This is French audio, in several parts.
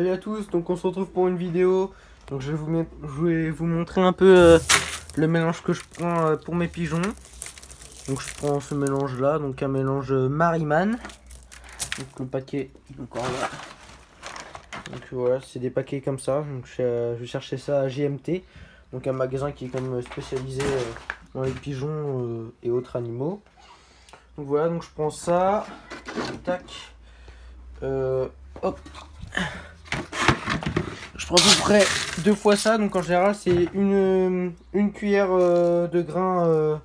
Salut à tous, donc on se retrouve pour une vidéo. Donc je vais vous montrer un peu le mélange que je prends pour mes pigeons. Donc je prends ce mélange là, donc un mélange Mariman. Donc le paquet est encore là. Donc voilà, c'est des paquets comme ça. Donc je vais chercher ça à GMT, donc un magasin qui est comme spécialisé dans les pigeons et autres animaux. Donc voilà, donc je prends ça. Tac. Hop. Je prends à peu près 2 fois ça, donc en général c'est une cuillère de grains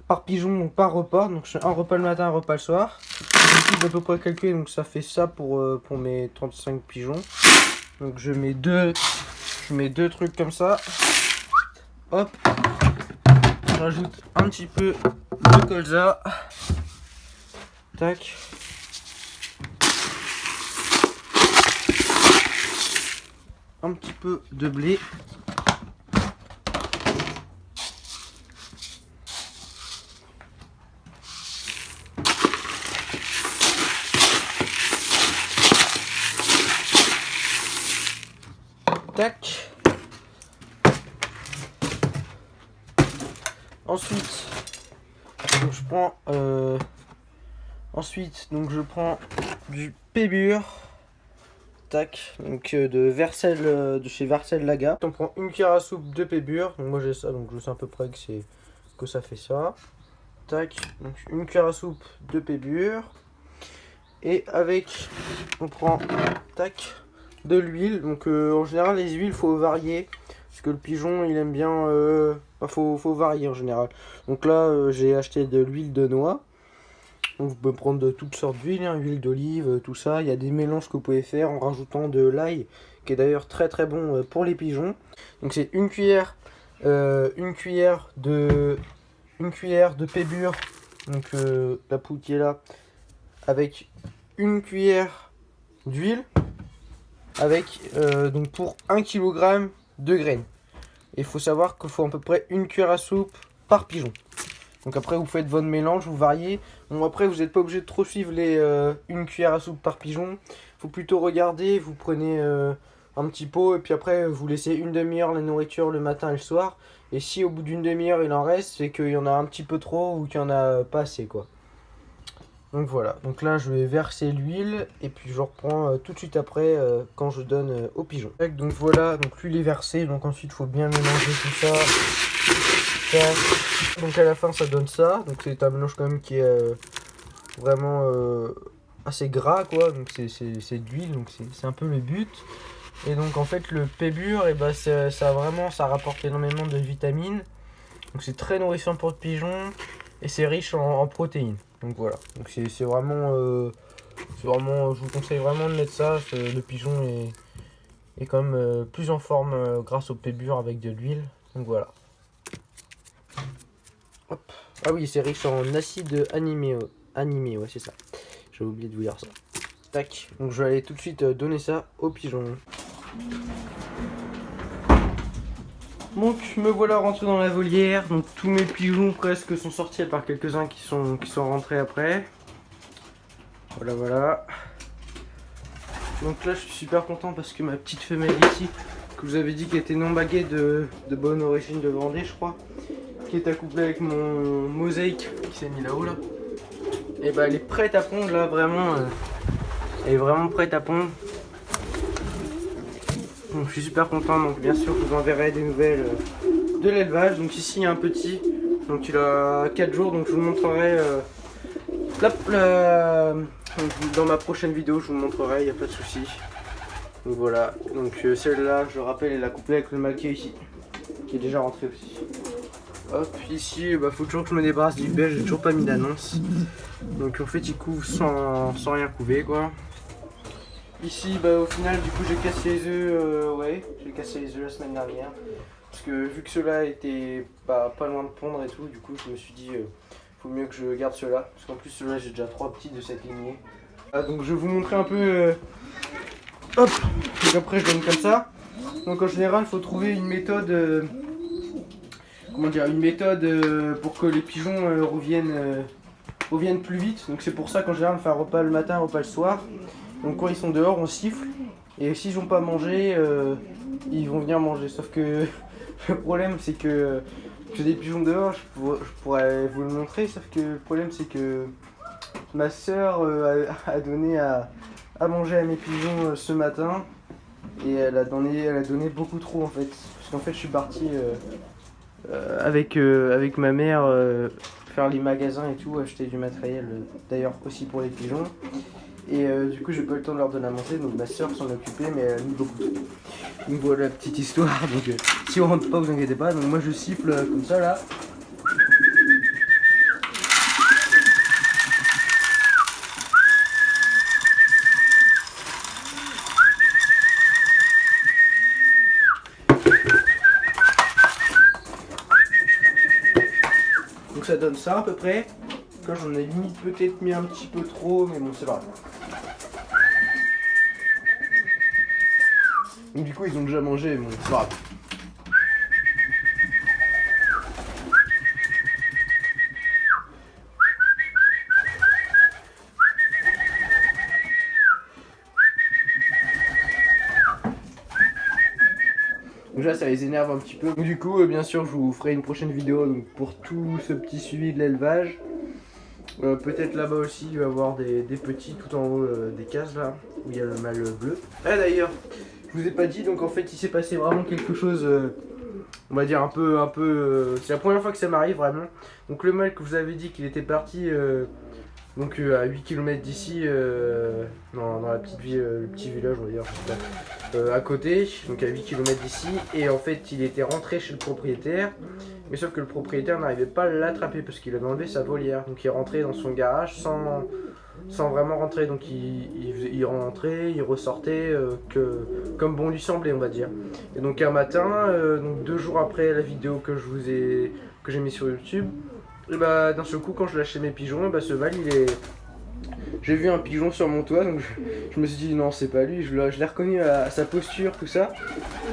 par pigeon, donc par repas. Donc un repas le matin, un repas le soir. Ici à peu près calculé, donc ça fait ça pour mes 35 pigeons. Donc je mets deux trucs comme ça. Hop. Je rajoute un petit peu de colza. Tac. Un petit peu de blé. Tac. Ensuite, donc je prends je prends du pébure. Tac, donc de chez Vercel Laga. On prend une cuillère à soupe de pébure. Donc moi j'ai ça, donc je sais à peu près que ça fait ça. Tac, donc une cuillère à soupe de pébure. Et avec, on prend tac, de l'huile. Donc en général les huiles faut varier. Parce que le pigeon il aime bien, faut varier en général. Donc là j'ai acheté de l'huile de noix. Donc vous pouvez prendre de toutes sortes d'huiles, hein, huile d'olive, tout ça. Il y a des mélanges que vous pouvez faire en rajoutant de l'ail, qui est d'ailleurs très très bon pour les pigeons. Donc c'est une cuillère de pébure, donc la poudre qui est là, avec une cuillère d'huile, avec donc pour 1 kg de graines. Et il faut savoir qu'il faut à peu près une cuillère à soupe par pigeon. Donc après vous faites votre mélange, vous variez. Bon après vous n'êtes pas obligé de trop suivre les une cuillère à soupe par pigeon. Faut plutôt regarder, vous prenez un petit pot et puis après vous laissez une demi-heure la nourriture le matin et le soir. Et si au bout d'une demi-heure il en reste, c'est qu'il y en a un petit peu trop ou qu'il y en a pas assez quoi. Donc voilà, donc là je vais verser l'huile et puis je reprends tout de suite après quand je donne aux pigeons. Donc voilà, donc l'huile est versée, donc ensuite il faut bien mélanger tout ça. Donc à la fin ça donne ça, donc c'est un mélange quand même qui est vraiment assez gras quoi, donc c'est d'huile, donc c'est un peu le but. Et donc en fait le pébure, et bah, ça rapporte énormément de vitamines, donc c'est très nourrissant pour le pigeon et c'est riche en protéines. Donc voilà, donc c'est vraiment, je vous conseille vraiment de mettre ça, le pigeon est quand même plus en forme grâce au pébure avec de l'huile, donc voilà. Hop. Ah oui, c'est riche en acide aminé, ouais c'est ça. J'ai oublié de vous dire ça. Tac, donc je vais aller tout de suite donner ça aux pigeons. Donc me voilà rentré dans la volière. Donc tous mes pigeons presque sont sortis à part quelques-uns qui sont rentrés après. Voilà. Donc là je suis super content parce que ma petite femelle ici, que vous avez dit qu'elle était non baguée de bonne origine de Vendée je crois, qui est accouplée avec mon mosaïque qui s'est mis là-haut là. Et bah elle est prête à pondre là vraiment. Elle est vraiment prête à pondre. Donc je suis super content, donc bien sûr je vous enverrai des nouvelles de l'élevage. Donc ici il y a un petit, donc il a 4 jours, donc je vous montrerai dans ma prochaine vidéo, je vous montrerai, il n'y a pas de souci. Donc voilà, donc celle-là je rappelle elle est couplée avec le malqué ici, qui est déjà rentré aussi. Hop, ici bah, faut toujours que je me débarrasse du belge, j'ai toujours pas mis d'annonce. Donc en fait il couvre sans rien couver quoi. Ici bah au final du coup j'ai cassé les œufs, j'ai cassé les œufs la semaine dernière. Parce que vu que ceux-là étaient pas loin de pondre et tout, du coup je me suis dit faut mieux que je garde ceux-là. Parce qu'en plus ceux-là j'ai déjà 3 petits de cette lignée. Donc je vais vous montrer un peu. Hop, donc après je donne comme ça. Donc en général il faut trouver une méthode. Pour que les pigeons reviennent plus vite. Donc c'est pour ça qu'en général on fait un repas le matin, un repas le soir. Donc quand ils sont dehors on siffle Et s'ils n'ont pas mangé, ils vont venir manger. Sauf que le problème c'est que j'ai des pigeons dehors, je pourrais vous le montrer. Sauf que le problème c'est que ma soeur a donné à manger à mes pigeons ce matin. Et elle a donné beaucoup trop en fait. Parce qu'en fait je suis parti avec ma mère faire les magasins et tout, acheter du matériel d'ailleurs aussi pour les pigeons. Et du coup j'ai pas eu le temps de leur donner à manger, donc ma soeur s'en occupait, mais elle a mis beaucoup trop. Donc voilà la petite histoire, donc si on rentre pas vous inquiétez pas, donc moi je siffle comme ça là. Donc ça donne ça à peu près. Quand j'en ai limite peut-être mis un petit peu trop, mais bon c'est pas grave. Donc du coup ils ont déjà mangé, bon c'est pas grave. Donc là ça les énerve un petit peu. Donc du coup bien sûr je vous ferai une prochaine vidéo donc, pour tout ce petit suivi de l'élevage. Peut-être là-bas aussi il va y avoir des petits tout en haut des cases là où il y a le mâle bleu. Ah d'ailleurs je vous ai pas dit, donc en fait il s'est passé vraiment quelque chose on va dire un peu c'est la première fois que ça m'arrive vraiment. Donc le mâle que vous avez dit qu'il était parti donc à 8 km d'ici dans la petite ville, le petit village on va dire à côté, donc à 8 km d'ici, et en fait il était rentré chez le propriétaire, mais sauf que le propriétaire n'arrivait pas à l'attraper parce qu'il a enlevé sa volière, donc il est rentré dans son garage sans vraiment rentrer, donc il rentrait, il ressortait comme bon lui semblait on va dire. Et donc un matin, donc 2 jours après la vidéo que j'ai mis sur YouTube, et bah d'un seul coup quand je lâchais mes pigeons, bah ce mâle j'ai vu un pigeon sur mon toit, donc je me suis dit non c'est pas lui, je l'ai reconnu à sa posture tout ça,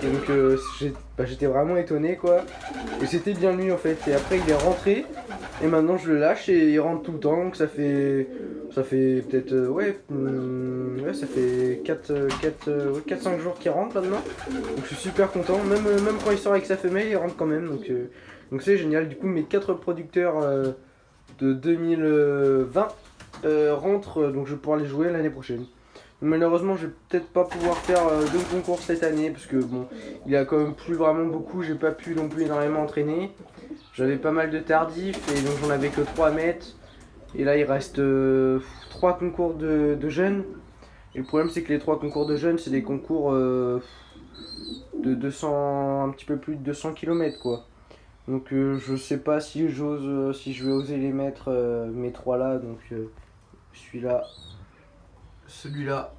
et donc j'étais vraiment étonné quoi, et c'était bien lui en fait. Et après il est rentré, et maintenant je le lâche et il rentre tout le temps, donc ça fait peut-être ça fait 4-5 jours qu'il rentre maintenant, donc je suis super content, même quand il sort avec sa femelle il rentre quand même, donc c'est génial. Du coup mes 4 producteurs de 2020 rentrent, donc je vais pouvoir les jouer l'année prochaine. Malheureusement je vais peut-être pas pouvoir faire de concours cette année parce que bon il a quand même plus vraiment beaucoup, j'ai pas pu non plus énormément entraîner. J'avais pas mal de tardifs et donc j'en avais que 3 à mettre. Et là il reste 3 concours de jeunes. Et le problème c'est que les 3 concours de jeunes c'est des concours de 200, un petit peu plus de 200 km quoi. Donc je sais pas si je vais oser les mettre mes 3 là, donc celui-là, celui-là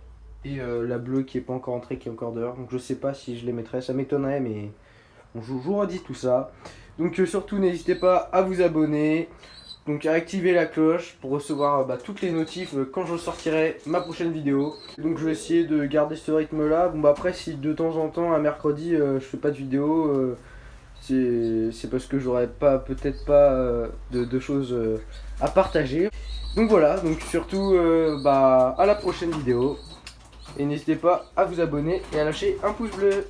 et la bleue qui est pas encore entrée, qui est encore dehors. Donc je sais pas si je les mettrai, ça m'étonnerait, mais bon, je vous redis tout ça. Donc surtout n'hésitez pas à vous abonner, donc à activer la cloche pour recevoir toutes les notifs quand je sortirai ma prochaine vidéo. Donc je vais essayer de garder ce rythme là. Bon après si de temps en temps un mercredi je fais pas de vidéo, c'est parce que j'aurais peut-être pas de choses à partager. Donc voilà, donc surtout à la prochaine vidéo. Et n'hésitez pas à vous abonner et à lâcher un pouce bleu.